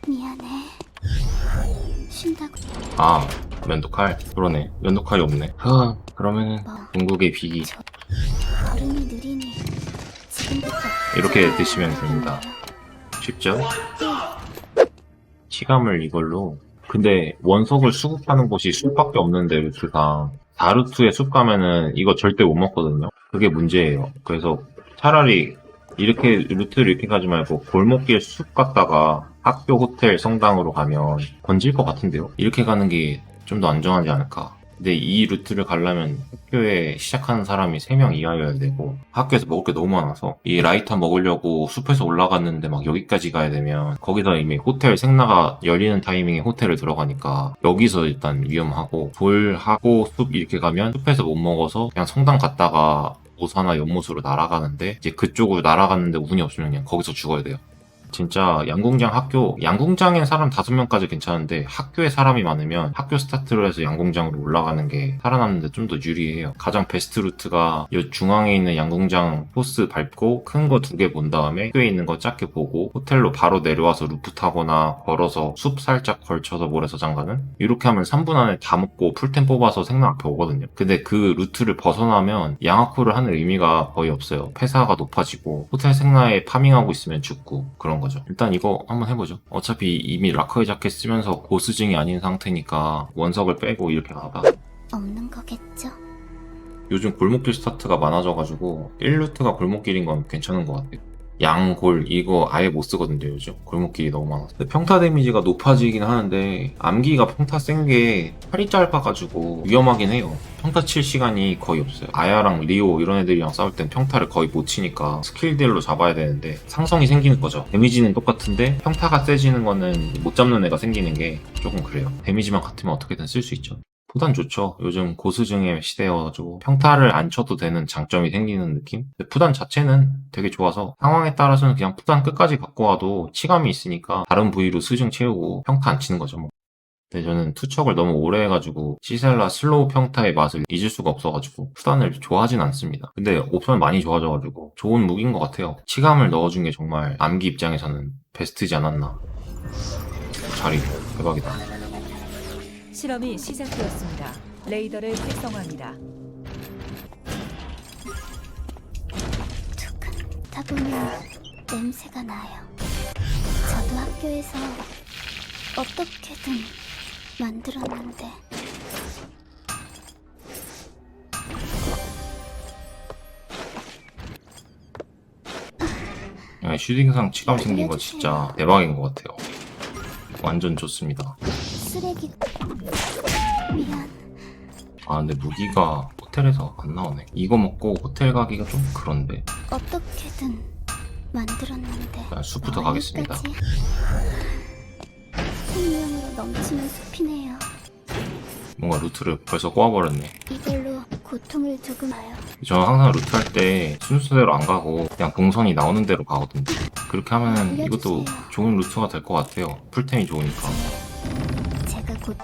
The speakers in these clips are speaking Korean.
미안해. 쉰다고. 아, 면도칼? 그러네. 면도칼이 없네. 그러면은 궁극의 비기 걸음이 느리니 지금부터 이렇게 드시면 됩니다. 쉽죠? 치감을 이걸로. 근데 원석을 수급하는 곳이 숲밖에 없는데 루트상 다루트에 숲 가면은 이거 절대 못 먹거든요. 그게 문제예요. 그래서 차라리 이렇게 루트를 이렇게 가지 말고 골목길 숲 갔다가 학교 호텔 성당으로 가면 건질 것 같은데요. 이렇게 가는 게 좀 더 안전하지 않을까. 근데 이 루트를 가려면 학교에 시작하는 사람이 3명 이하여야 되고 학교에서 먹을 게 너무 많아서 이 라이터 먹으려고 숲에서 올라갔는데 막 여기까지 가야 되면 거기서 이미 호텔 생나가 열리는 타이밍에 호텔을 들어가니까 여기서 일단 위험하고 돌하고 숲 이렇게 가면 숲에서 못 먹어서 그냥 성당 갔다가 오사나 연못으로 날아가는데 이제 그쪽으로 날아갔는데 운이 없으면 그냥 거기서 죽어야 돼요. 진짜 양궁장 학교, 양궁장엔 사람 5명까지 괜찮은데 학교에 사람이 많으면 학교 스타트로 해서 양궁장으로 올라가는 게 살아남는데 좀 더 유리해요. 가장 베스트 루트가 이 중앙에 있는 양궁장 포스 밟고 큰 거 2개 본 다음에 학교에 있는 거 작게 보고 호텔로 바로 내려와서 루프 타거나 걸어서 숲 살짝 걸쳐서 모래사장 가는? 이렇게 하면 3분 안에 다 먹고 풀템 뽑아서 생나 앞에 오거든요. 근데 그 루트를 벗어나면 양아쿠를 하는 의미가 거의 없어요. 폐사가 높아지고 호텔 생나에 파밍하고 있으면 죽고 그런 거죠. 일단 이거 한번 해보죠. 어차피 이미 라커의 자켓 쓰면서 고수증이 아닌 상태니까 원석을 빼고 이렇게 가봐. 없는 거겠죠? 요즘 골목길 스타트가 많아져가지고 1루트가 골목길인 건 괜찮은 것 같아요. 양골 이거 아예 못 쓰거든요. 요즘 골목길이 너무 많아서. 평타 데미지가 높아지긴 하는데 암기가 평타 센 게 팔이 짧아가지고 위험하긴 해요. 평타 칠 시간이 거의 없어요. 아야랑 리오 이런 애들이랑 싸울 땐 평타를 거의 못 치니까 스킬들로 잡아야 되는데 상성이 생기는 거죠. 데미지는 똑같은데 평타가 세지는 거는 못 잡는 애가 생기는 게 조금 그래요. 데미지만 같으면 어떻게든 쓸 수 있죠. 푸단 좋죠. 요즘 고수증의 시대여가지고 평타를 안 쳐도 되는 장점이 생기는 느낌? 근데 푸단 자체는 되게 좋아서 상황에 따라서는 그냥 푸단 끝까지 갖고 와도 치감이 있으니까 다른 부위로 수증 채우고 평타 안 치는 거죠 뭐. 근데 저는 투척을 너무 오래 해가지고 시셀라 슬로우 평타의 맛을 잊을 수가 없어가지고 푸단을 좋아하진 않습니다. 근데 옵션 많이 좋아져가지고 좋은 무기인 것 같아요. 치감을 넣어준 게 정말 암기 입장에서는 베스트지 않았나. 자리 대박이다. 실험이 시작되었습니다. 레이더를 활성화합니다. 두근다 보면 냄새가 나요. 저도 학교에서 어떻게든 만들었는데 슈팅상 치감 생긴 거 진짜 대박인 것 같아요. 완전 좋습니다. 쓰레기. 미안. 아 근데 무기가 호텔에서 안 나오네. 이거 먹고 호텔 가기가 좀 그런데. 어떻게든 만들었는데 일단 숲부터 가겠습니다. 어디까지? 생명으로 넘치는 숲이네요. 뭔가 루트를 벌써 꼬아버렸네. 이걸로 고통을 조금 봐요. 저는 항상 루트 할 때 순서대로 안 가고 그냥 동선이 나오는 대로 가거든요. 그렇게 하면 이것도 좋은 루트가 될 것 같아요. 풀템이 좋으니까. 제가 곧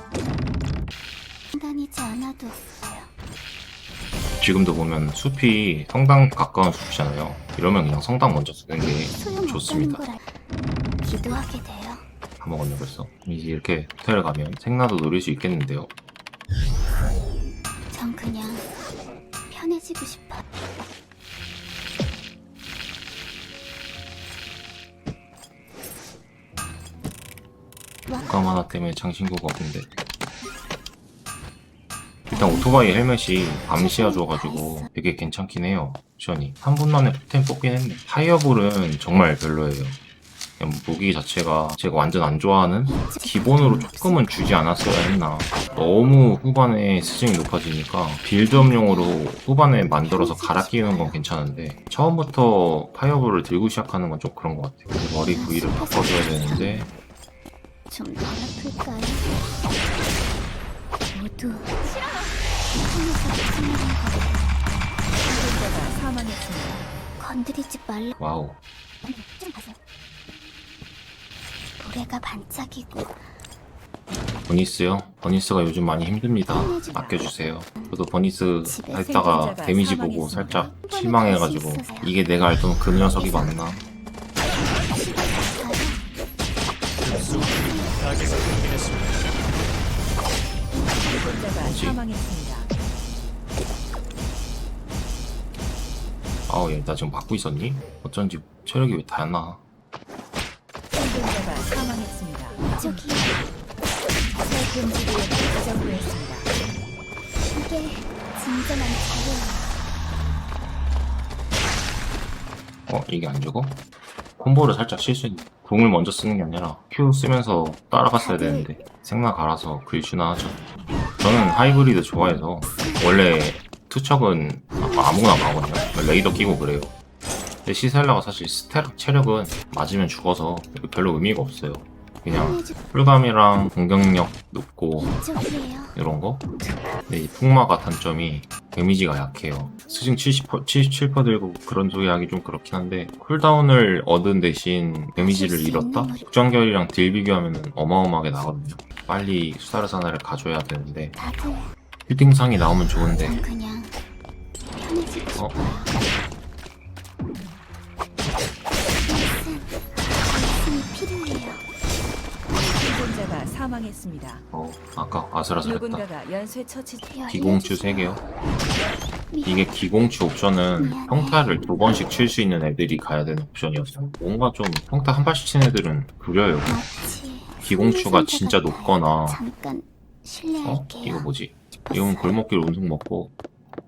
다니지 않아도 지금도 보면 숲이 성당 가까운 숲이잖아요. 이러면 그냥 성당 먼저 쓰는 게 소용없다는 좋습니다. 걸 기도하게 돼요. 다 먹었네 벌써. 이제 이렇게 호텔을 가면 생나도 노릴 수 있겠는데요. 전 그냥 편해지고 싶어요. 독감 하나 때문에 장신구가 없는데. 일단 오토바이 헬멧이 암시야 줘가지고 되게 괜찮긴 해요. 옵션이 3분 만에 포템 뽑긴 했네. 파이어볼은 정말 별로예요. 그냥 무기 자체가 제가 완전 안 좋아하는 기본으로 조금은 주지 않았어야 했나. 너무 후반에 스증이 높아지니까 빌드업용으로 후반에 만들어서 갈아 끼우는 건 괜찮은데 처음부터 파이어볼을 들고 시작하는 건 좀 그런 것 같아요. 머리 부위를 바꿔줘야 되는데 좀 덜 아플까요? 모두 생존자가 사망했습니다. 건드리지 말라. 와우. 좀 가세요. 노래가 반짝이고 버니스요? 버니스가 요즘 많이 힘듭니다. 아껴주세요. 저도 버니스 했다가 데미지 보고 살짝 실망해가지고 이게 내가 알던 그 녀석이 맞나? 생존자가 뭐지? 사망했습니다. 아우, 얘 나 지금 막고 있었니? 어쩐지 체력이 왜 다 나. 생존자가 사망했습니다. 저기 새 금지 구역이 지정되었습니다. 이게 진정한 자유야. 이게 안 죽어? 콤보를 살짝 실수했네. 궁을 먼저 쓰는 게 아니라 Q 쓰면서 따라갔어야 되는데 생나 갈아서 글슈나 하죠. 저는 하이브리드 좋아해서 원래 투척은 아무거나 가거든요. 레이더 끼고 그래요. 근데 시셀라가 사실 스태락 체력은 맞으면 죽어서 별로 의미가 없어요. 그냥 풀감이랑 공격력 높고 이쪽이에요. 이런 거. 근데 이 풍마가 단점이 데미지가 약해요. 스징 77% 들고 그런 소리 하기 좀 그렇긴 한데 쿨다운을 얻은 대신 데미지를 잃었다? 국정결이랑 딜 비교하면 어마어마하게 나거든요. 빨리 수다르사나를 가져야 되는데 다들 빌딩상이 나오면 좋은데 전 그냥 편해지고 싶어요. 말씀이 필요해요. 생존자가 사망했습니다. 아까 아슬아슬했다. 누군가가 연쇄 처치 기공추 3개요. 이게 기공추 옵션은 평타를 2번씩 칠 수 있는 애들이 가야 되는 옵션이었어요. 뭔가 좀 평타 한 발씩 치는 애들은 구려요. 마치 기공추가 진짜 높거나 잠깐 실례할게요. 이거 뭐지? 이건 골목길 운송 먹고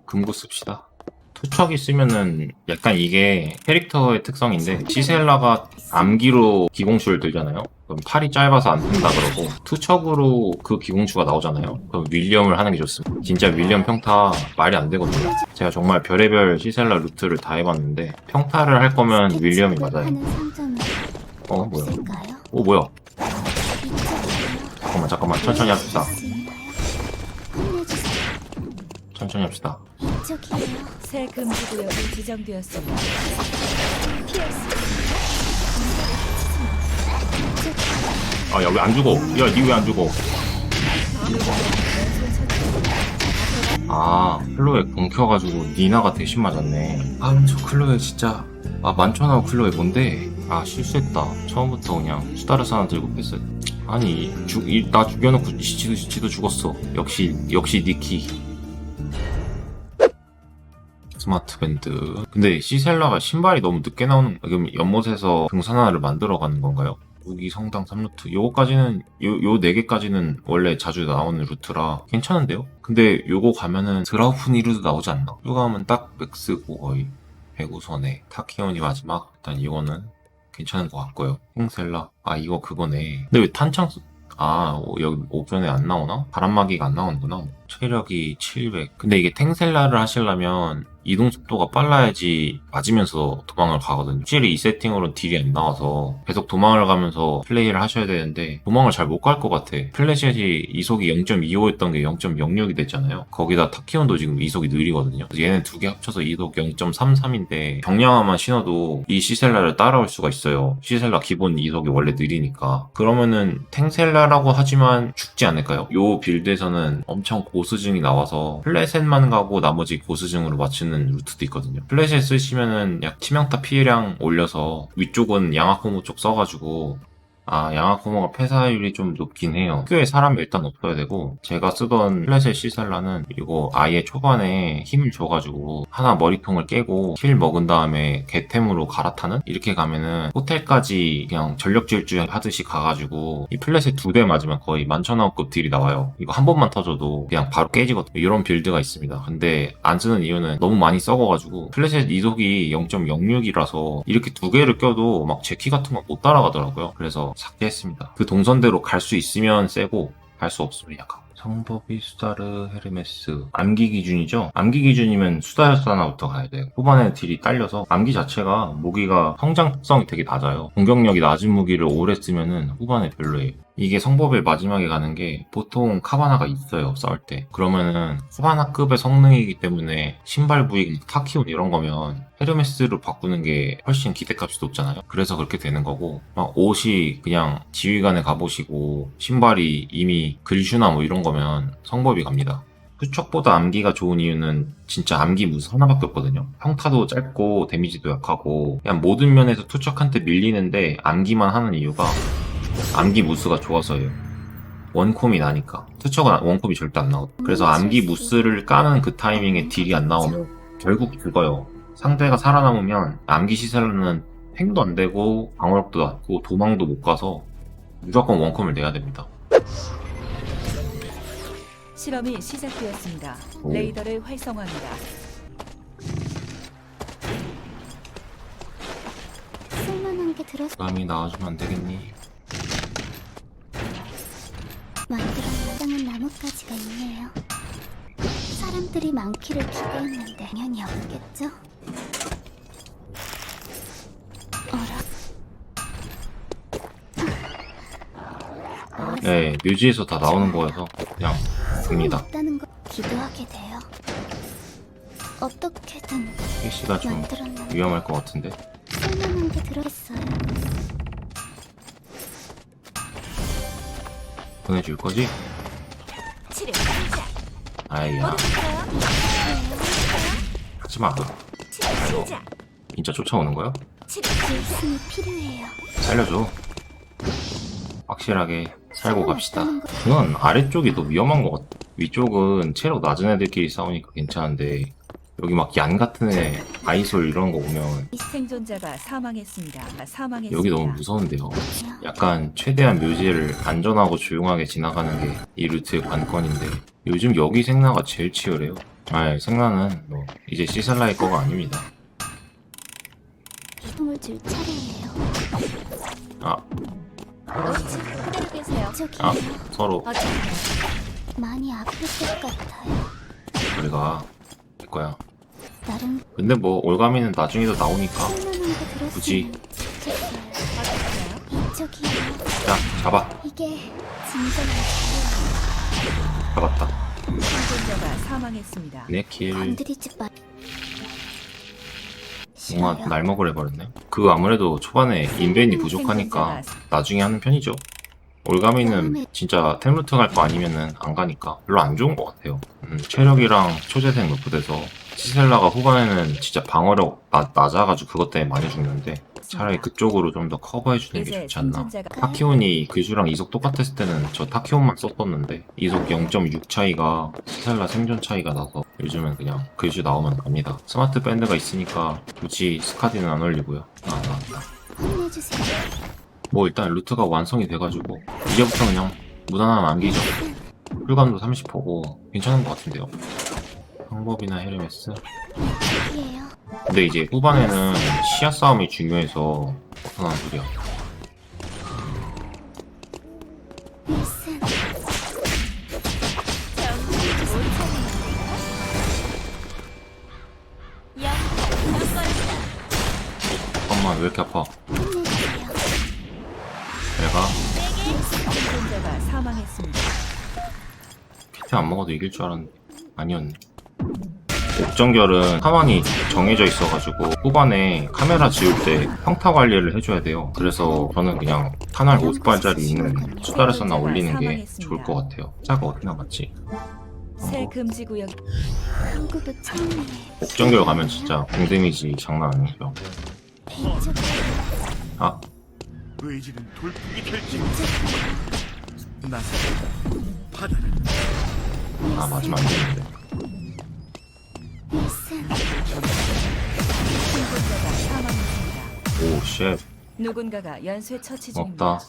금고 씁시다. 투척이 쓰면은 약간 이게 캐릭터의 특성인데 시셀라가 암기로 기공추를 들잖아요. 그럼 팔이 짧아서 안 뜬다 그러고 투척으로 그 기공추가 나오잖아요. 그럼 윌리엄을 하는 게 좋습니다. 진짜 윌리엄 평타 말이 안 되거든요. 제가 정말 별의별 시셀라 루트를 다 해봤는데 평타를 할 거면 윌리엄이 맞아요. 하는 상점이 뭐야? 없을까요? 뭐야? 이쪽이에요. 잠깐만 천천히 합시다. 할수 있나요? 끝내주세요. 천천히 합시다. 이쪽이에요. 새 금지 구역이 지정되었습니다. 야 왜 안 죽어? 야 니 왜 안 죽어? 클로에 공 켜가지고 니나가 대신 맞았네. 저 클로에 진짜 만천하고 클로에 뭔데? 실수했다. 처음부터 그냥 수다르사나 들고 뺐어. 아니 나 죽여놓고 지도 죽었어. 역시 니키. 스마트 밴드. 근데 시셀라가 신발이 너무 늦게 나오는, 그럼 연못에서 등산 하나를 만들어 가는 건가요? 무기 성당 3루트. 요거까지는, 요 4개까지는 원래 자주 나오는 루트라 괜찮은데요? 근데 요거 가면은 드라우프니르도 나오지 않나? 요거 가면 딱 맥스고 거의 105선에 타키온이 마지막. 일단 이거는 괜찮은 것 같고요. 킹셀라. 이거 그거네. 근데 왜 탄창 여기 옵션에 안 나오나? 바람막이가 안 나오는구나. 체력이 700. 근데 이게 탱셀라를 하시려면 이동 속도가 빨라야지 맞으면서 도망을 가거든요. 확실히 이 세팅으로 딜이 안 나와서 계속 도망을 가면서 플레이를 하셔야 되는데 도망을 잘 못 갈 것 같아. 플래시이 이속이 0.25였던 게 0.06이 됐잖아요. 거기다 타키온도 지금 이속이 느리거든요. 얘네 두 개 합쳐서 이속 0.33인데 경량화만 신어도 이 시셀라를 따라올 수가 있어요. 시셀라 기본 이속이 원래 느리니까. 그러면은 탱셀라라고 하지만 죽지 않을까요? 요 빌드에서는 엄청 고수증이 나와서 플래셋만 가고 나머지 고수증으로 맞추는 루트도 있거든요. 플래셋 쓰시면은 약 치명타 피해량 올려서 위쪽은 양아코모 쪽 써가지고 양아코모가 폐사율이 좀 높긴 해요. 학교에 사람이 일단 없어야 되고, 제가 쓰던 플래셋 시셀라는 이거 아예 초반에 힘을 줘가지고 하나 머리통을 깨고 힐 먹은 다음에 개템으로 갈아타는? 이렇게 가면은 호텔까지 그냥 전력 질주 하듯이 가가지고 이 플래셋 2대 맞으면 거의 만천하급 딜이 나와요. 이거 한 번만 터져도 그냥 바로 깨지거든요. 이런 빌드가 있습니다. 근데 안 쓰는 이유는 너무 많이 썩어가지고 플래셋 이속이 0.06이라서 이렇게 2개를 껴도 막 제 키 같은 거 못 따라가더라고요. 그래서 삭제했습니다. 그 동선대로 갈 수 있으면 세고 갈 수 없으면 약하고. 성법이 수다르 헤르메스. 암기 기준이죠? 암기 기준이면 수다르사나부터 가야 돼요. 후반에 딜이 딸려서 암기 자체가 무기가 성장 특성이 되게 낮아요. 공격력이 낮은 무기를 오래 쓰면은 후반에 별로예요. 이게 성법의 마지막에 가는 게 보통 카바나가 있어요, 싸울 때. 그러면은 카바나급의 성능이기 때문에 신발 부위 타키온 이런 거면 헤르메스로 바꾸는 게 훨씬 기대값이 높잖아요. 그래서 그렇게 되는 거고, 막 옷이 그냥 지휘관에 가보시고 신발이 이미 글슈나 뭐 이런 거면 성법이 갑니다. 투척보다 암기가 좋은 이유는 진짜 암기 무슨 하나밖에 없거든요. 평타도 짧고 데미지도 약하고 그냥 모든 면에서 투척한테 밀리는데 암기만 하는 이유가 암기 무스가 좋아서예요. 원콤이 나니까. 투척은 원콤이 절대 안 나거든. 그래서 암기 무스를 까는 그 타이밍에 딜이 안 나오면 결국 죽어요. 상대가 살아남으면 암기 시설은 팽도 안 되고 방어력도 낮고 도망도 못 가서 무조건 원콤을 내야 됩니다. 실험이 시작되었습니다. 오. 레이더를 활성화합니다. 쓸만한 게 들어서 감이 나와주면 안 되겠니? 만들어낸 땅은 나뭇가지가 있네요. 사람들이 많기를 기대했는데 당연히 없겠죠? 네, 묘지에서 다 나오는 거여서 그냥 됩니다. 있다는 거 기도하게 돼요. 어떻게든 PC가 좀 만들었는데 위험할 것 같은데. 쓸만한 게 들어있어요. 보내줄 거지? 치료 시작. 아이야, 하지마. 치료 시작. 진짜 쫓아오는 거야? 치료 질문이 필요해요. 살려줘. 확실하게 살고 갑시다. 그건 아래쪽이 더 위험한 것 같아. 위쪽은 체력 낮은 애들끼리 싸우니까 괜찮은데 여기 막 얀 같은 애 아이솔 이런 거 보면 생존자가 사망했습니다. 사망했습니다. 여기 너무 무서운데요. 약간 최대한 묘지를 안전하고 조용하게 지나가는 게 이 루트의 관건인데 요즘 여기 생나가 제일 치열해요. 아, 생나는 뭐 이제 시살라의 거가 아닙니다. 이동을 줄 차례예요. 아, 그대로 계세요. 저기요. 아, 서로 많이 아플 것 같아요. 우리가 될 거야. 나름 근데 뭐 올가미는 나중에도 나오니까 쓸만한 게 들었으면 굳이. 좋겠어요. 이쪽이요. 자, 잡아. 이게 진정한 잡았다. 생존자가 사망했습니다. 네, 킬. 자유예요. 건드리지 마. 뭔가 싫어요. 날먹을 해버렸네. 그 아무래도 초반에 인벤이 부족하니까 나중에 하는 편이죠. 올가미는 진짜 템루트 갈 거 아니면은 안 가니까 별로 안 좋은 것 같아요. 체력이랑 초재생 높고돼서 시셀라가 후반에는 진짜 방어력 낮아가지고 그것 때문에 많이 죽는데 차라리 그쪽으로 좀 더 커버해주는 게 이제 좋지 않나. 생존자가 타키온이 글주랑 이속 똑같았을 때는 저 타키온만 썼었는데 이속 0.6 차이가 시셀라 생존 차이가 나서 요즘은 그냥 글주 나오면 갑니다. 스마트 밴드가 있으니까 굳이 스카디는 안 올리고요. 나왔다. 혼내주세요. 뭐 일단 루트가 완성이 돼가지고 이제부터 그냥 무난한 암기죠. 쿨감도 30%고 괜찮은 것 같은데요. 방법이나 헤르메스. 이에요. 근데 이제 후반에는 시야 싸움이 중요해서 어떠한 소리야. 윌슨. 잠깐만 왜 이렇게 아파. 혼내주세요. 내가 생존자가 사망했습니다. 피트 안 먹어도 이길 줄 알았는데 아니었네. 옥정결은 카만이 정해져 있어가지고 후반에 카메라 지울 때 평타 관리를 해줘야 돼요. 그래서 저는 그냥 탄알 50발짜리 있는 수달에서나 올리는 게 좋을 것 같아요. 숫자가 어디 남았지? 새 금지 구역 한국도 처음이에요. 옥정결 가면 진짜 공 데미지 장난 아니죠. 이쪽. 아, 의지는 돌풍이 될지 나서 바다를 아 맞으면 안 되는데. 윌슨. 생존자가 사망했습니다. 오, 쉣. 누군가가 연쇄 처치 중입니다. 없다.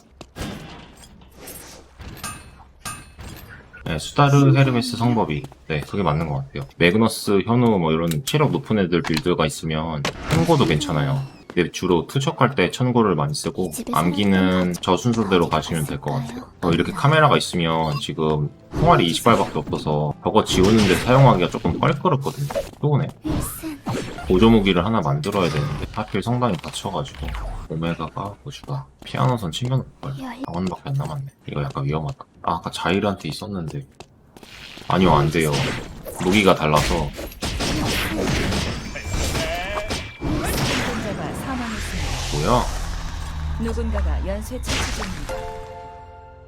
네, 수다르 헤르메스 성법이 네 그게 맞는 것 같아요. 매그너스, 현우 뭐 이런 체력 높은 애들 빌드가 있으면 천고도 괜찮아요. 근데 주로 투척할 때 천고를 많이 쓰고 암기는 저 순서대로 가시면 될 것 같아요. 이렇게 카메라가 있으면 지금 총알이 20발밖에 없어서 저거 지우는데 사용하기가 조금 껄끄럽거든요. 또네. 윌슨. 보조 무기를 하나 만들어야 되는데 하필 성당이 닫혀가지고 오메가가 보슈가 피아노선 챙겨놓을걸. 4원밖에 안 남았네. 이거 약간 위험하다. 아, 아까 자이르한테 있었는데 아니요 안돼요. 무기가 달라서. 생존자가 사망했습니다. 뭐야 누군가가 연쇄 처치 중입니다.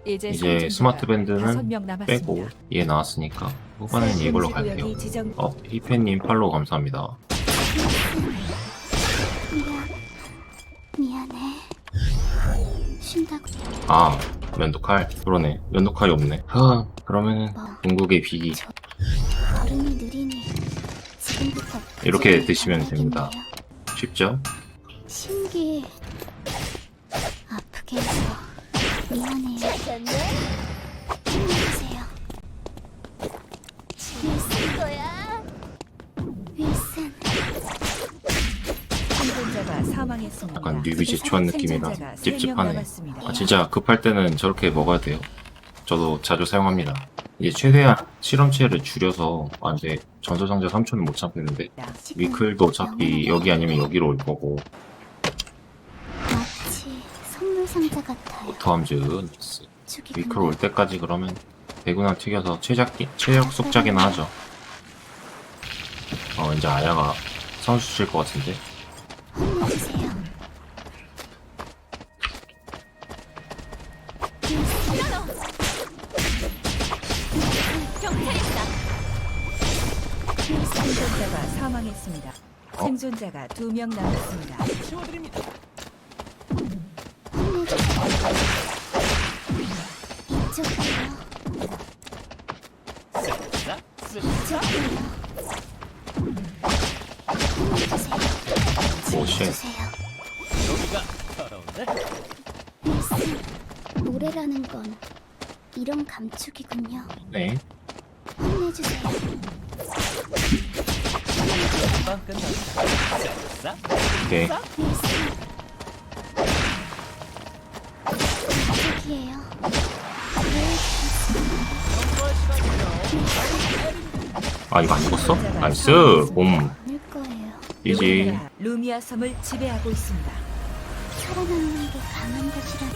이제 이제 생존자가 스마트 밴드는 5명 남았습니다. 빼고 얘 나왔으니까 후반에는 새 이걸로 금지 갈게요. 구역이 지정 히페님 팔로우 감사합니다. 미안해. 쉰다고. 아, 면도칼. 그러네. 면도칼이 없네. 그러면은 궁극의 비기 걸음이 느리니 지금부터 이렇게 부지런히 드시면 가야겠네요. 됩니다. 쉽죠? 신기 아프게 해서 미안해요. 힘내주세요. 윌슨 거야. 윌슨. 생존자가 사망했습니다. 약간 뉴비 제초한 느낌이라 생존자가 찝찝하네. 3명 남았습니다. 아, 진짜 급할 때는 저렇게 먹어야 돼요. 저도 자주 사용합니다. 이게 최대한 실험체를 줄여서, 근데 전설상자 3초는 못 참겠는데, 위클도 어차피 여기 아니면 여기로 올 거고, 마치 선물 상자 같아요. 오토함즈, 죽이고 위클 올 때까지 그러면 대구나 튀겨서 체력 속작이나 하죠. 이제 아야가 선수 칠 것 같은데. 혼내주세요. 생존자가 사망했습니다. 어? 생존자가 2명 남았습니다. 이쪽이요. 오, 쉣. 윌슨, 노래라는 건 이런 감축이군요. 네. 혼내주세요. 오케이. 윌슨. 이쪽이에요. 아, 이거 안 죽었어? 나이스! 봄. 않을 거예요. 이지. 누군가가 루미아 섬을 지배하고 있습니다. 살아남는 게 강한 것이라.